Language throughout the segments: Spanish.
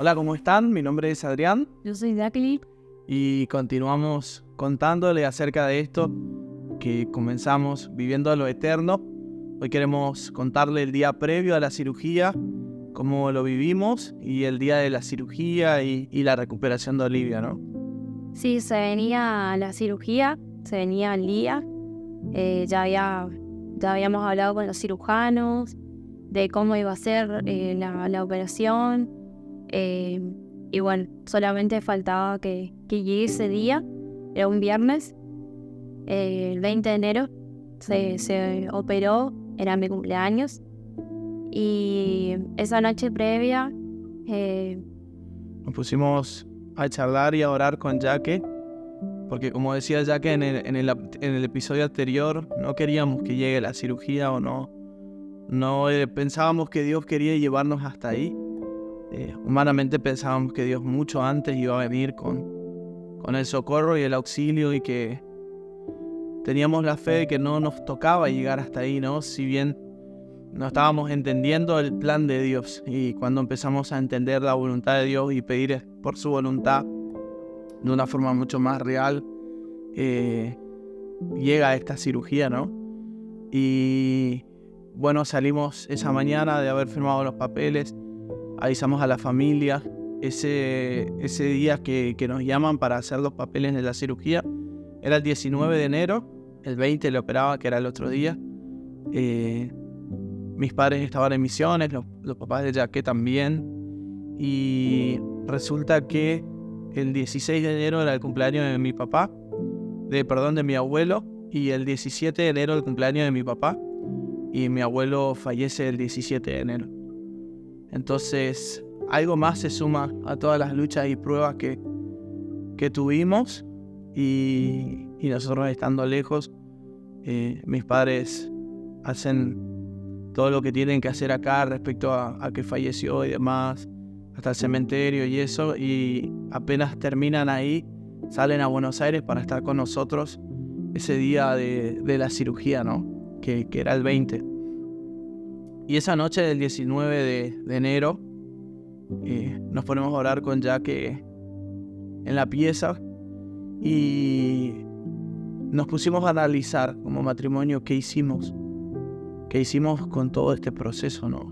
Hola, ¿cómo están? Mi nombre es Adrián Yo soy Jacqueline. y continuamos contándole acerca de esto que comenzamos viviendo a lo eterno. Hoy queremos contarle el día previo a la cirugía, cómo lo vivimos, y el día de la cirugía y la recuperación de Olivia, ¿no? Sí, se venía la cirugía, se venía el día. Ya habíamos hablado con los cirujanos de cómo iba a ser la operación. Y bueno, solamente faltaba que llegue ese día. Era un viernes, el 20 de enero. Se operó, era mi cumpleaños. Y esa noche previa, eh, Nos pusimos a charlar y a orar con Jaque, porque como decía Jaque en el episodio anterior, no queríamos que llegue la cirugía o no. No pensábamos que Dios quería llevarnos hasta ahí. Humanamente pensábamos que Dios mucho antes iba a venir con el socorro y el auxilio, y que teníamos la fe de que no nos tocaba llegar hasta ahí, ¿no? Si bien no estábamos entendiendo el plan de Dios, y cuando empezamos a entender la voluntad de Dios y pedir por su voluntad de una forma mucho más real, llega esta cirugía, ¿no? Y bueno, salimos esa mañana de haber firmado los papeles, avisamos a la familia. Ese día que nos llaman para hacer los papeles de la cirugía era el 19 de enero, el 20 le operaba, que era el otro día. Mis padres estaban en Misiones, los papás de Jaque también, y resulta que el 16 de enero era el cumpleaños de mi papá, de mi abuelo, y el 17 de enero el cumpleaños de mi papá, y mi abuelo fallece el 17 de enero. Entonces, algo más se suma a todas las luchas y pruebas que tuvimos, y nosotros estando lejos, mis padres hacen todo lo que tienen que hacer acá respecto a que falleció y demás, hasta el cementerio y eso, y apenas terminan ahí, salen a Buenos Aires para estar con nosotros ese día de la cirugía, ¿no? Que era el 20. Y esa noche del 19 de enero, nos ponemos a orar con Jaque en la pieza, y nos pusimos a analizar como matrimonio qué hicimos con todo este proceso, ¿no?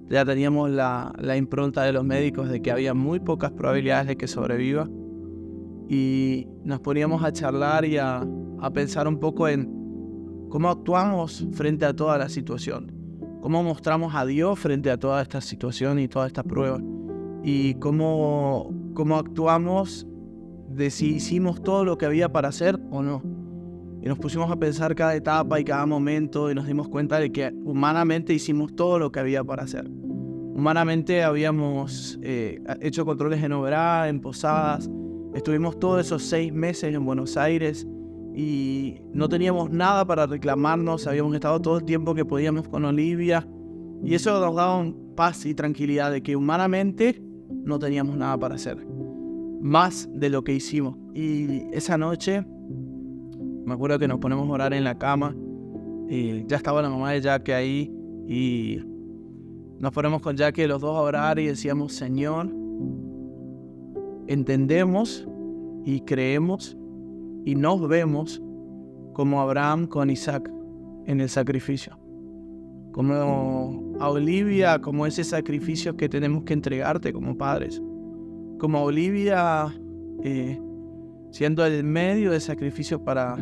Ya teníamos la impronta de los médicos de que había muy pocas probabilidades de que sobreviva, y nos poníamos a charlar y a pensar un poco en cómo actuamos frente a toda la situación, cómo mostramos a Dios frente a toda esta situación y toda esta prueba, y cómo actuamos de si hicimos todo lo que había para hacer o no. Y nos pusimos a pensar cada etapa y cada momento, y nos dimos cuenta de que humanamente hicimos todo lo que había para hacer. Humanamente habíamos hecho controles en Oberá, en Posadas, estuvimos todos esos 6 meses en Buenos Aires y no teníamos nada para reclamarnos, habíamos estado todo el tiempo que podíamos con Olivia, y eso nos daba paz y tranquilidad de que humanamente no teníamos nada para hacer, más de lo que hicimos. Y esa noche me acuerdo que nos ponemos a orar en la cama, y ya estaba la mamá de Jaque ahí, y nos ponemos con Jaque los dos a orar y decíamos: Señor, entendemos y creemos y nos vemos como Abraham con Isaac en el sacrificio, como a Olivia, como ese sacrificio que tenemos que entregarte como padres, como a Olivia siendo el medio de sacrificio para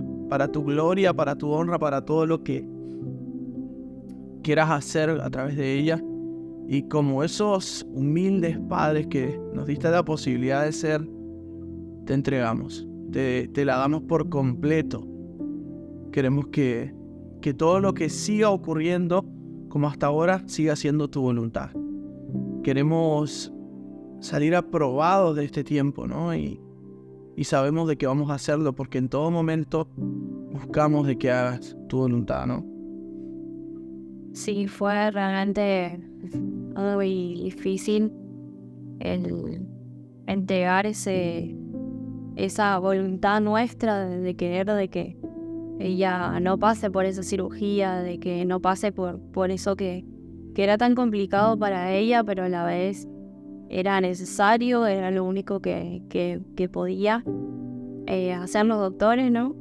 tu gloria, para tu honra, para todo lo que quieras hacer a través de ella. Y como esos humildes padres que nos diste la posibilidad de ser, te entregamos, te la damos por completo. Queremos que todo lo que siga ocurriendo como hasta ahora siga siendo tu voluntad. Queremos salir aprobados de este tiempo, ¿no? Y sabemos de que vamos a hacerlo, porque en todo momento buscamos de que hagas tu voluntad, ¿no? Sí, fue realmente muy difícil el entregar esa voluntad nuestra de querer de que ella no pase por esa cirugía, de que no pase por eso que era tan complicado para ella, pero a la vez era necesario, era lo único que podía hacer los doctores, ¿no?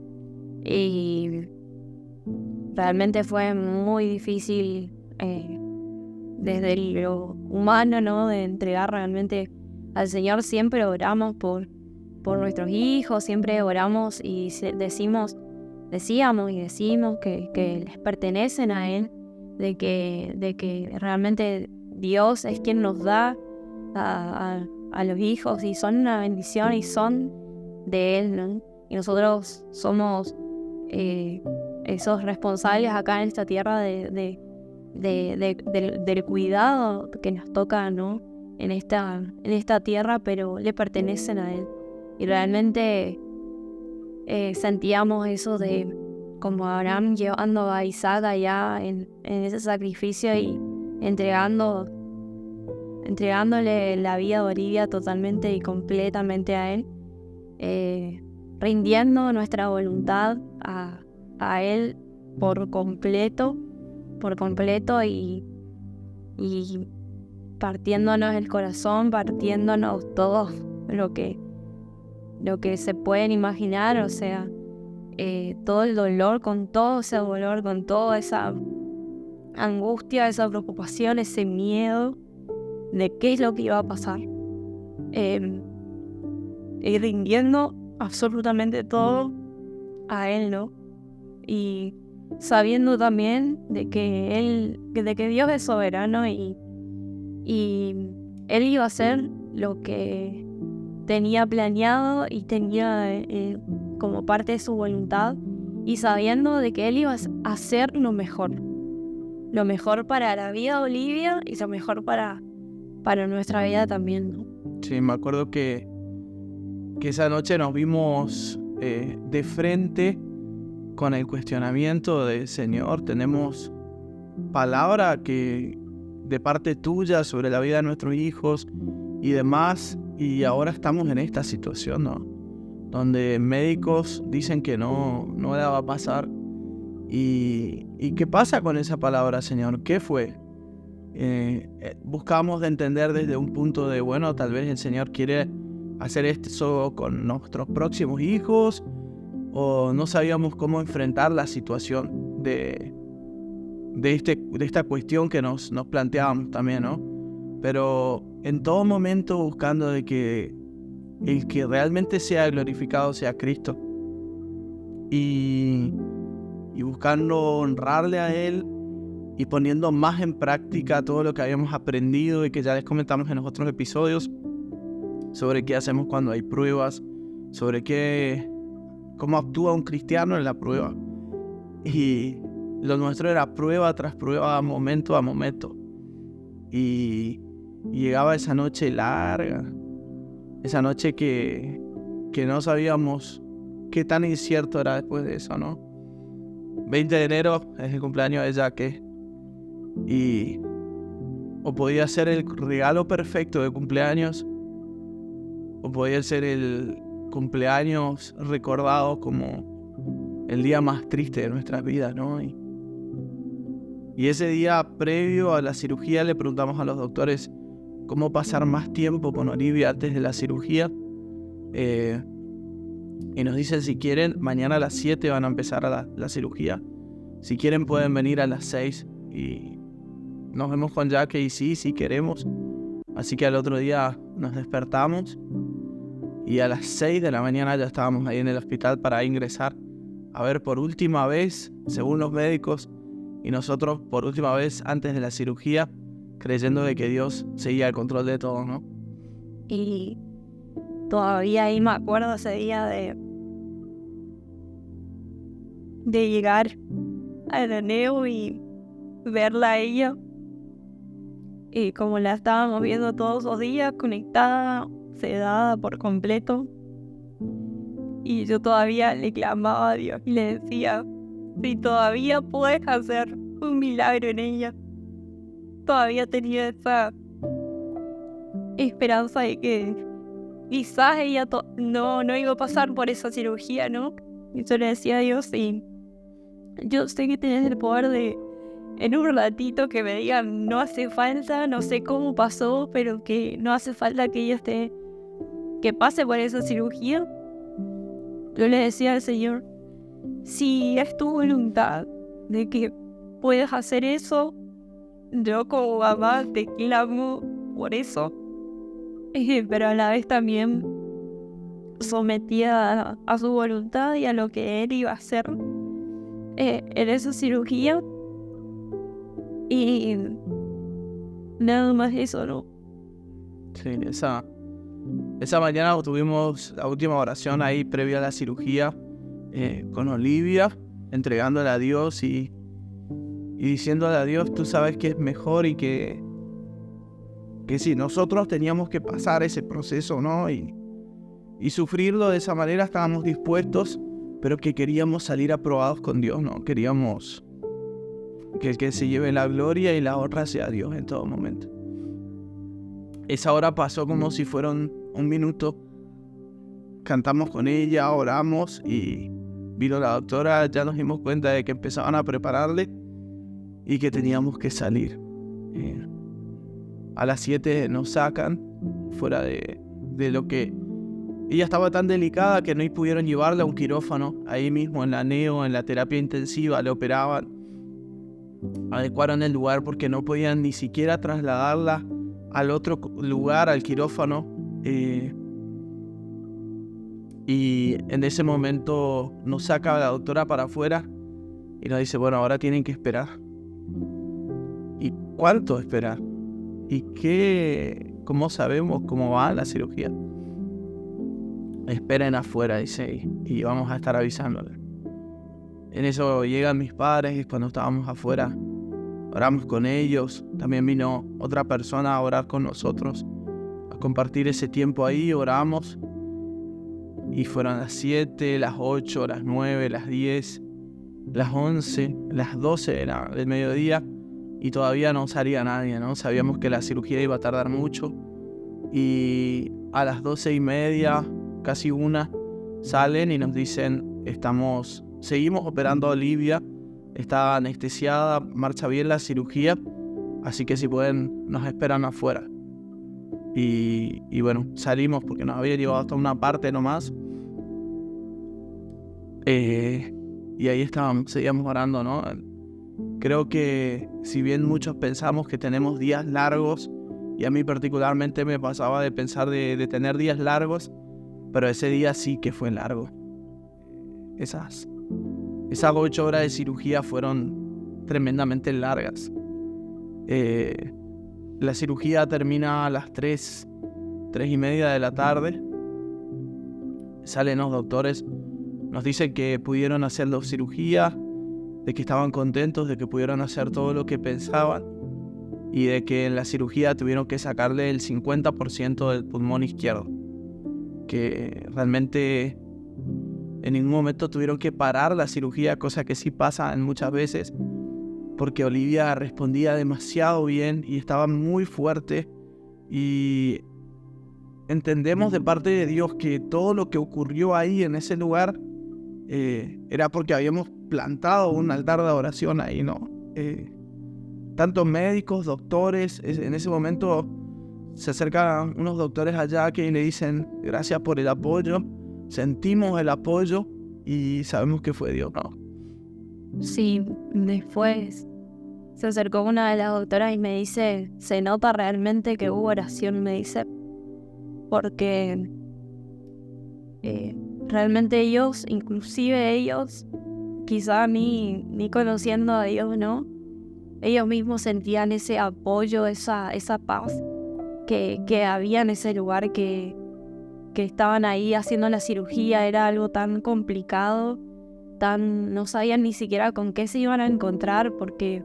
Y realmente fue muy difícil desde lo humano, ¿no? De entregar realmente al Señor. Siempre oramos por nuestros hijos, siempre oramos y decimos que les pertenecen a Él, de que realmente Dios es quien nos da a los hijos y son una bendición y son de Él, ¿no? Y nosotros somos esos responsables acá en esta tierra del cuidado que nos toca, ¿no? En esta tierra, pero le pertenecen a Él. Y realmente sentíamos eso de como Abraham llevando a Isaac allá en ese sacrificio y entregándole la vida a Olivia totalmente y completamente a Él, rindiendo nuestra voluntad a Él por completo y partiéndonos el corazón, partiéndonos todo lo que se pueden imaginar, o sea, todo el dolor, con todo ese dolor, con toda esa angustia, esa preocupación, ese miedo de qué es lo que iba a pasar, y rindiendo absolutamente todo a Él, ¿no? Y sabiendo también de que Dios es soberano y Él iba a hacer lo que tenía planeado y tenía como parte de su voluntad, y sabiendo de que Él iba a hacer lo mejor para la vida de Olivia y lo mejor para nuestra vida también, ¿no? Sí, me acuerdo que esa noche nos vimos de frente con el cuestionamiento de Señor, tenemos palabra de parte tuya sobre la vida de nuestros hijos y demás, y ahora estamos en esta situación, ¿no? Donde médicos dicen que no la va a pasar. ¿Y qué pasa con esa palabra, Señor? ¿Qué fue? Buscamos de entender desde un punto de, bueno, tal vez el Señor quiere hacer esto con nuestros próximos hijos, o no sabíamos cómo enfrentar la situación de esta cuestión que nos planteábamos también, ¿no? Pero en todo momento buscando de que el que realmente sea glorificado sea Cristo, y buscando honrarle a Él y poniendo más en práctica todo lo que habíamos aprendido y que ya les comentamos en los otros episodios sobre qué hacemos cuando hay pruebas, sobre cómo actúa un cristiano en la prueba. Y lo nuestro era prueba tras prueba, momento a momento. Y llegaba esa noche larga, esa noche que no sabíamos qué tan incierto era después de eso, ¿no? 20 de enero es el cumpleaños de Jaque, y o podía ser el regalo perfecto de cumpleaños, o podía ser el cumpleaños recordado como el día más triste de nuestras vidas, ¿no? Y ese día previo a la cirugía le preguntamos a los doctores cómo pasar más tiempo con Olivia antes de la cirugía. Y nos dicen, si quieren, mañana a las 7 van a empezar la cirugía. Si quieren pueden venir a las 6 y nos vemos con Jaque, y sí queremos. Así que al otro día nos despertamos y a las 6 de la mañana ya estábamos ahí en el hospital para ingresar a ver por última vez, según los médicos, y nosotros por última vez antes de la cirugía, creyendo de que Dios seguía el control de todo, ¿no? Y todavía ahí me acuerdo ese día de llegar al aneo y verla a ella, y como la estábamos viendo todos los días, conectada, sedada por completo, y yo todavía le clamaba a Dios y le decía, si todavía puedes hacer un milagro en ella. Todavía tenía esa esperanza de que quizás ella no iba a pasar por esa cirugía, ¿no? Y yo le decía a Dios, y yo sé que tenés el poder en un ratito que me digan no hace falta, no sé cómo pasó, pero que no hace falta que ella esté, que pase por esa cirugía. Yo le decía al Señor, si es tu voluntad de que puedas hacer eso, yo como mamá te clamo por eso, pero a la vez también sometida a su voluntad y a lo que Él iba a hacer en esa cirugía. Y nada más eso, ¿no? Sí, esa mañana tuvimos la última oración ahí previa a la cirugía con Olivia, entregándole a Dios y diciéndole a Dios, tú sabes que es mejor y que sí, nosotros teníamos que pasar ese proceso, ¿no? Y sufrirlo de esa manera, estábamos dispuestos, pero que queríamos salir aprobados con Dios, ¿no? Queríamos que el que se lleve la gloria y la honra sea Dios en todo momento. Esa hora pasó como si fuera un minuto. Cantamos con ella, oramos y vino la doctora, ya nos dimos cuenta de que empezaban a prepararle y que teníamos que salir. A las 7 nos sacan fuera de lo que... Ella estaba tan delicada que no pudieron llevarla a un quirófano. Ahí mismo en la neo, en la terapia intensiva, le operaban. Adecuaron el lugar porque no podían ni siquiera trasladarla al otro lugar, al quirófano. Y en ese momento nos saca la doctora para afuera y nos dice, bueno, ahora tienen que esperar. ¿Y cuánto esperar? ¿Y cómo sabemos cómo va la cirugía? Esperen afuera, dice, y vamos a estar avisándole. En eso llegan mis padres y cuando estábamos afuera, oramos con ellos. También vino otra persona a orar con nosotros, a compartir ese tiempo ahí, oramos. Y fueron las 7, las 8, las 9, las 10, las 11, las 12 del mediodía y todavía no salía nadie, ¿no? Sabíamos que la cirugía iba a tardar mucho y a las 12:30, casi 1, salen y nos dicen, seguimos operando a Olivia, está anestesiada, marcha bien la cirugía, así que si pueden nos esperan afuera. Y bueno, salimos porque nos había llevado hasta una parte nomás. Y ahí estábamos, seguíamos orando, ¿no? Creo que si bien muchos pensamos que tenemos días largos, y a mí particularmente me pasaba de pensar de tener días largos, pero ese día sí que fue largo. Esas 8 horas de cirugía fueron tremendamente largas. La cirugía termina a las 3:30 de la tarde. Salen los doctores, nos dicen que pudieron hacer 2 cirugías, de que estaban contentos, de que pudieron hacer todo lo que pensaban y de que en la cirugía tuvieron que sacarle el 50% del pulmón izquierdo. Que realmente en ningún momento tuvieron que parar la cirugía, cosa que sí pasa muchas veces, porque Olivia respondía demasiado bien y estaba muy fuerte y entendemos de parte de Dios que todo lo que ocurrió ahí en ese lugar era porque habíamos plantado un altar de adoración ahí, ¿no? Tantos médicos, doctores, en ese momento se acercan unos doctores allá que le dicen gracias por el apoyo, sentimos el apoyo y sabemos que fue Dios, ¿no? Sí, después se acercó una de las doctoras y me dice, se nota realmente que hubo oración, me dice, porque realmente ellos, inclusive ellos, quizá ni conociendo a Dios, ¿no? Ellos mismos sentían ese apoyo, esa paz que había en ese lugar, que estaban ahí haciendo la cirugía. Era algo tan complicado, no sabían ni siquiera con qué se iban a encontrar, porque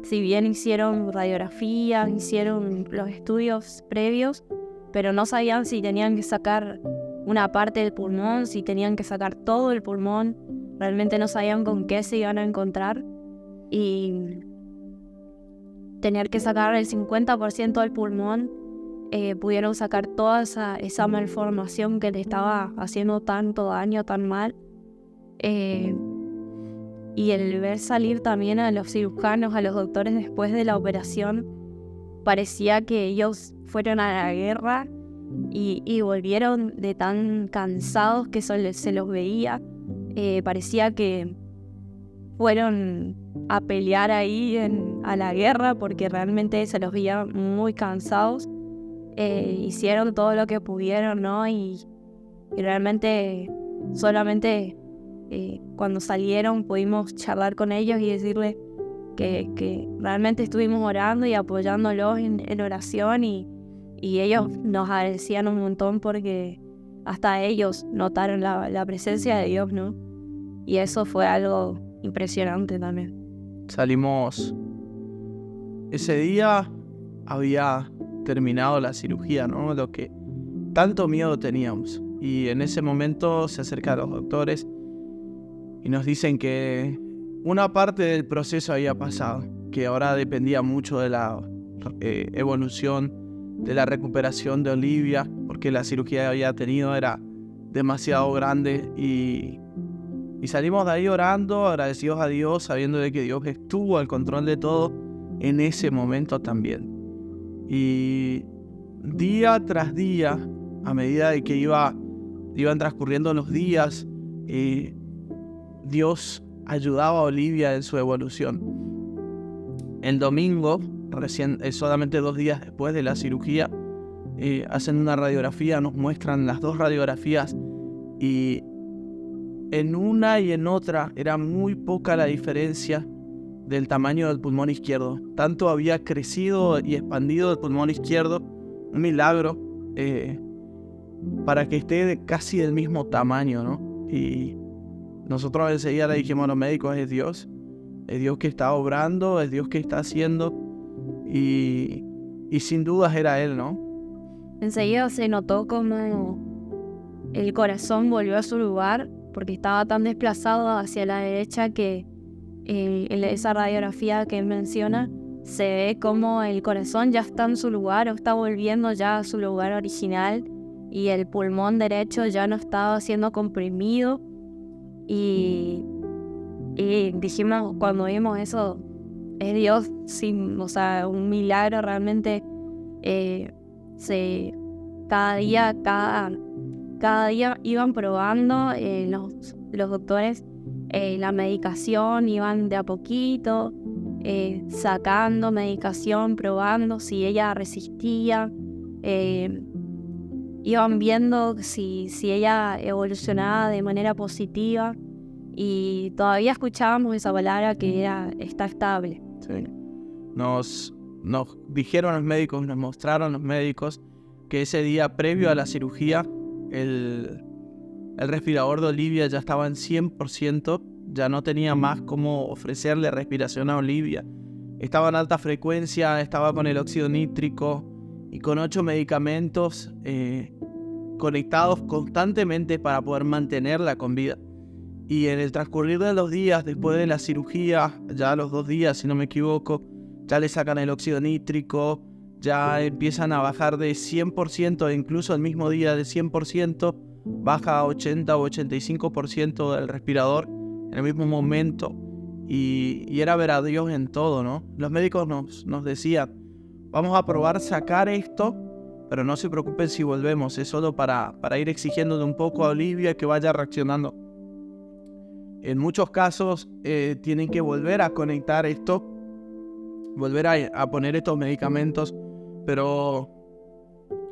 si bien hicieron radiografías, hicieron los estudios previos, pero no sabían si tenían que sacar una parte del pulmón, si tenían que sacar todo el pulmón. Realmente no sabían con qué se iban a encontrar y tener que sacar el 50% del pulmón, pudieron sacar toda esa malformación que le estaba haciendo tanto daño, tan mal. y el ver salir también a los cirujanos, a los doctores después de la operación, parecía que ellos fueron a la guerra y volvieron de tan cansados que se los veía. Parecía que fueron a pelear ahí a la guerra, porque realmente se los veía muy cansados. Hicieron todo lo que pudieron, ¿no? Y realmente solamente cuando salieron pudimos charlar con ellos y decirles que realmente estuvimos orando y apoyándolos en oración, y ellos nos agradecían un montón porque hasta ellos notaron la presencia de Dios, ¿no? Y eso fue algo impresionante también. Salimos... Ese día había terminado la cirugía, ¿no? Lo que tanto miedo teníamos. Y en ese momento se acercan los doctores y nos dicen que una parte del proceso había pasado, que ahora dependía mucho de la evolución, de la recuperación de Olivia, porque la cirugía que había tenido era demasiado grande, y salimos de ahí orando, agradecidos a Dios, sabiendo de que Dios estuvo al control de todo en ese momento también. Y día tras día, a medida de que iban transcurriendo los días, Dios ayudaba a Olivia en su evolución. El domingo, solamente 2 días después de la cirugía, hacen una radiografía, nos muestran las 2 radiografías, y en una y en otra era muy poca la diferencia del tamaño del pulmón izquierdo. Tanto había crecido y expandido el pulmón izquierdo, un milagro, para que esté casi del mismo tamaño, ¿no? Y nosotros enseguida le dijimos a los médicos, es Dios que está obrando, es Dios que está haciendo, y sin dudas era Él, ¿no? Enseguida se notó como el corazón volvió a su lugar, porque estaba tan desplazado hacia la derecha que en esa radiografía que menciona se ve como el corazón ya está en su lugar, o está volviendo ya a su lugar original, y el pulmón derecho ya no estaba siendo comprimido. Y dijimos, cuando vimos eso, es Dios, un milagro realmente. Cada día iban probando los doctores la medicación, iban de a poquito sacando medicación, probando si ella resistía, iban viendo si ella evolucionaba de manera positiva, y todavía escuchábamos esa palabra que está estable. Sí. Nos dijeron los médicos, nos mostraron los médicos que ese día previo a la cirugía el respirador de Olivia ya estaba en 100%, ya no tenía más cómo ofrecerle respiración a Olivia. Estaba en alta frecuencia, estaba con el óxido nítrico y con 8 medicamentos conectados constantemente para poder mantenerla con vida. Y en el transcurrir de los días después de la cirugía, ya a los 2 días si no me equivoco, ya le sacan el óxido nítrico, ya empiezan a bajar de 100%, e incluso el mismo día de 100%, baja a 80 o 85% del respirador en el mismo momento. Y era ver a Dios en todo, ¿no? Los médicos nos decían, vamos a probar sacar esto, pero no se preocupen si volvemos, es solo para ir exigiéndole un poco a Olivia que vaya reaccionando. En muchos casos tienen que volver a conectar esto, volver a poner estos medicamentos, pero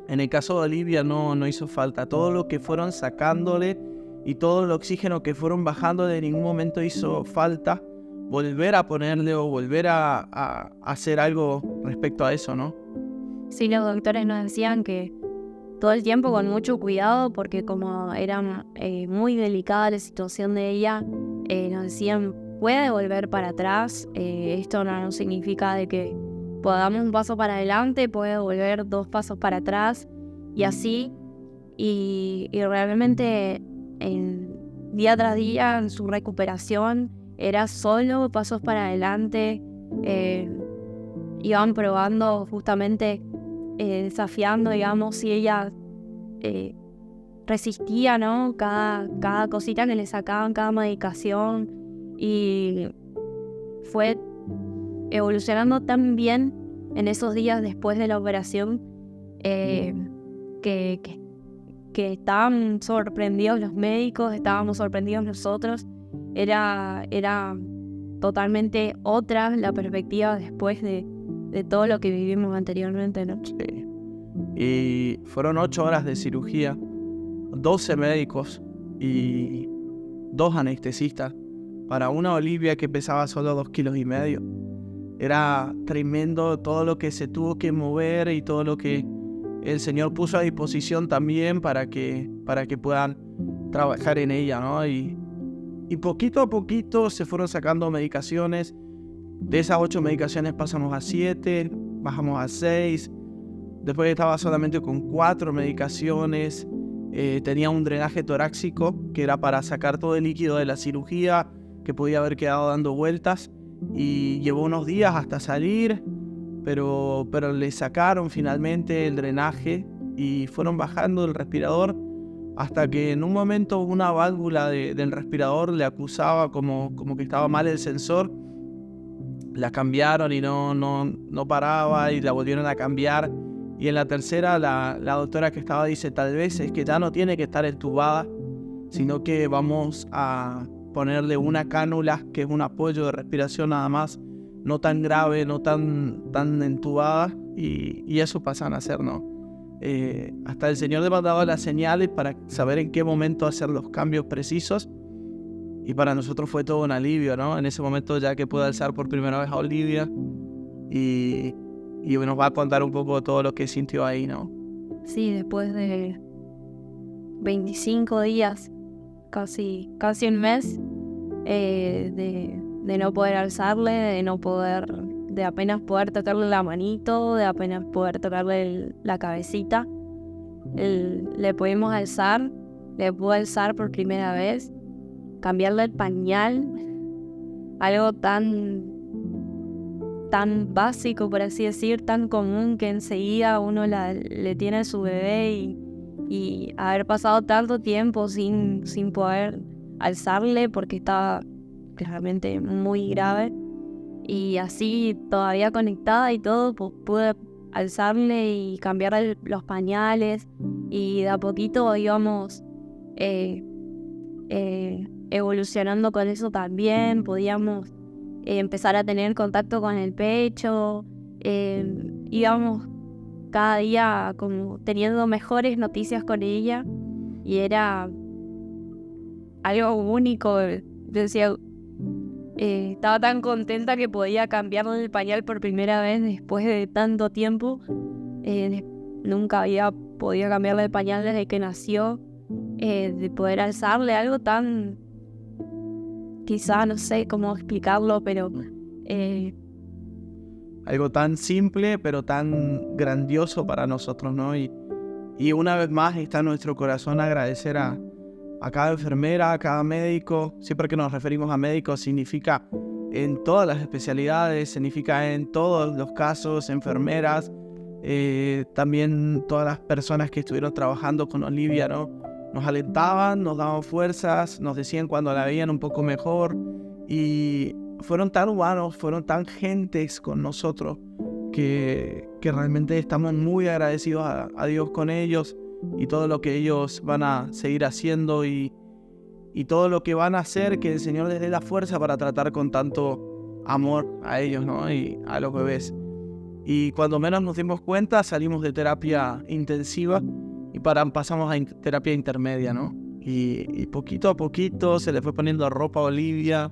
en el caso de Olivia no hizo falta. Todo lo que fueron sacándole y todo el oxígeno que fueron bajando, de ningún momento hizo falta volver a ponerle o volver a hacer algo respecto a eso, ¿no? Sí, los doctores nos decían que todo el tiempo con mucho cuidado, porque como era muy delicada la situación de ella, nos decían, puede volver para atrás, esto no significa de que podamos un paso para adelante, puede volver 2 pasos para atrás, y así, y realmente día tras día en su recuperación era solo pasos para adelante. Iban probando justamente, desafiando, digamos, si ella resistía, ¿no? Cada cosita que le sacaban, cada medicación, y fue evolucionando tan bien en esos días después de la operación, que estaban sorprendidos los médicos, estábamos sorprendidos nosotros. Era totalmente otra la perspectiva después de todo lo que vivimos anteriormente, ¿no? Sí. Y fueron 8 horas de cirugía, 12 médicos y 2 anestesistas para una Olivia que pesaba solo 2,5 kilos. Era tremendo todo lo que se tuvo que mover y todo lo que el Señor puso a disposición también para que puedan trabajar en ella, ¿no? Y poquito a poquito se fueron sacando medicaciones. De esas 8 medicaciones pasamos a 7, bajamos a 6. Después estaba solamente con 4 medicaciones. Tenía un drenaje torácico que era para sacar todo el líquido de la cirugía que podía haber quedado dando vueltas. Y llevó unos días hasta salir, pero le sacaron finalmente el drenaje y fueron bajando el respirador hasta que en un momento una válvula del respirador le acusaba como que estaba mal el sensor. La cambiaron y no paraba y la volvieron a cambiar. Y en la tercera la doctora que estaba dice, tal vez es que ya no tiene que estar entubada, sino que vamos a ponerle una cánula, que es un apoyo de respiración nada más, no tan grave, no tan entubada, y eso pasan a ser, ¿no? Hasta el Señor le mandaba las señales para saber en qué momento hacer los cambios precisos, y para nosotros fue todo un alivio, ¿no? En ese momento ya que pude alzar por primera vez a Olivia, y nos va a contar un poco todo lo que sintió ahí, ¿no? Sí, después de 25 días, casi un mes, de no poder alzarle, de apenas poder tocarle la manito, de apenas poder tocarle la cabecita. Le pudimos alzar, le pude alzar por primera vez, cambiarle el pañal, algo tan básico, por así decir, tan común que enseguida uno le tiene a su bebé, y haber pasado tanto tiempo sin poder alzarle porque estaba claramente muy grave, y así todavía conectada y todo, pues pude alzarle y cambiarle los pañales, y de a poquito íbamos evolucionando con eso también. Podíamos empezar a tener contacto con el pecho, íbamos cada día como teniendo mejores noticias con ella, y era algo único. Decía, estaba tan contenta que podía cambiarle el pañal por primera vez después de tanto tiempo. Nunca había podido cambiarle el pañal desde que nació, de poder alzarle algo tan, quizá no sé cómo explicarlo, pero algo tan simple pero tan grandioso para nosotros, ¿no? Y una vez más está en nuestro corazón agradecer a cada enfermera, a cada médico. Siempre que nos referimos a médicos significa en todas las especialidades, significa en todos los casos, enfermeras, también todas las personas que estuvieron trabajando con Olivia, ¿no? Nos alentaban, nos daban fuerzas, nos decían cuando la veían un poco mejor, y fueron tan humanos, fueron tan gentes con nosotros que realmente estamos muy agradecidos a Dios con ellos, y todo lo que ellos van a seguir haciendo, y todo lo que van a hacer, que el Señor les dé la fuerza para tratar con tanto amor a ellos, ¿no? Y a los bebés. Y cuando menos nos dimos cuenta, salimos de terapia intensiva y pasamos a terapia intermedia, ¿no? Y poquito a poquito se le fue poniendo ropa a Olivia,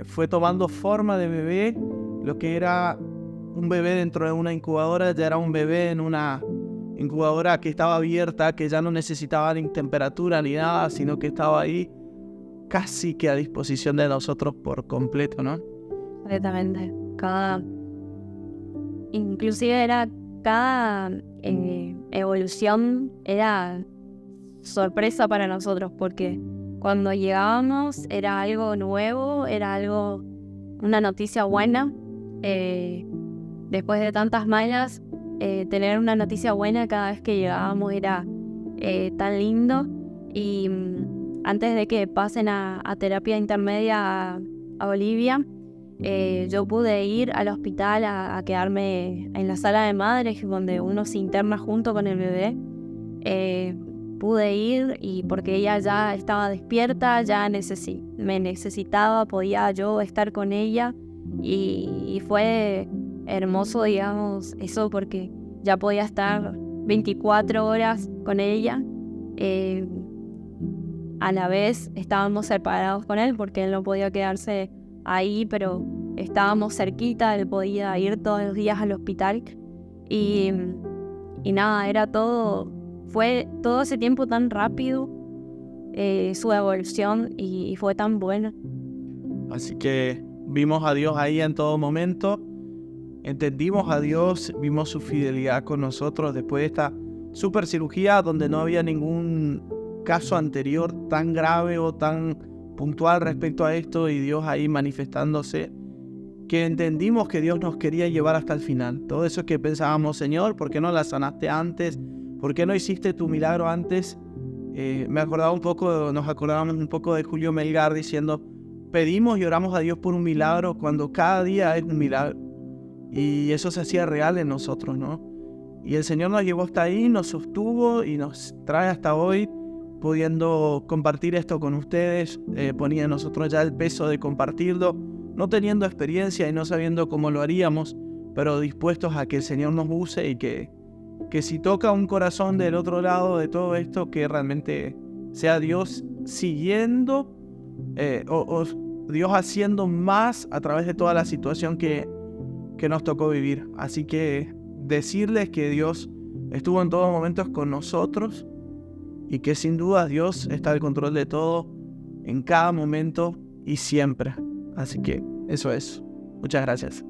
fue tomando forma de bebé. Lo que era un bebé dentro de una incubadora ya era un bebé en una incubadora que estaba abierta, que ya no necesitaba ni temperatura ni nada, sino que estaba ahí casi que a disposición de nosotros por completo, ¿no? Completamente. Inclusive era cada evolución era sorpresa para nosotros, porque cuando llegábamos era algo nuevo, era una noticia buena. Después de tantas malas, tener una noticia buena cada vez que llegábamos era tan lindo. Y antes de que pasen a terapia intermedia a Bolivia, yo pude ir al hospital a quedarme en la sala de madres, donde uno se interna junto con el bebé. Pude ir y porque ella ya estaba despierta, ya me necesitaba, podía yo estar con ella y fue hermoso, digamos, eso porque ya podía estar 24 horas con ella. A la vez estábamos separados con él porque él no podía quedarse ahí, pero estábamos cerquita, él podía ir todos los días al hospital y nada, fue todo ese tiempo tan rápido, su evolución y fue tan bueno. Así que vimos a Dios ahí en todo momento, entendimos a Dios, vimos su fidelidad con nosotros después de esta super cirugía donde no había ningún caso anterior tan grave o tan puntual respecto a esto, y Dios ahí manifestándose, que entendimos que Dios nos quería llevar hasta el final. Todo eso que pensábamos, Señor, ¿por qué no la sanaste antes? ¿Por qué no hiciste tu milagro antes? Nos acordábamos un poco de Julio Melgar diciendo, pedimos y oramos a Dios por un milagro cuando cada día es un milagro. Y eso se hacía real en nosotros, ¿no? Y el Señor nos llevó hasta ahí, nos sostuvo y nos trae hasta hoy, pudiendo compartir esto con ustedes. Ponía en nosotros ya el peso de compartirlo, no teniendo experiencia y no sabiendo cómo lo haríamos, pero dispuestos a que el Señor nos use y que si toca un corazón del otro lado de todo esto, que realmente sea Dios siguiendo o Dios haciendo más a través de toda la situación que nos tocó vivir. Así que decirles que Dios estuvo en todos momentos con nosotros y que sin duda Dios está al control de todo en cada momento y siempre. Así que eso es. Muchas gracias.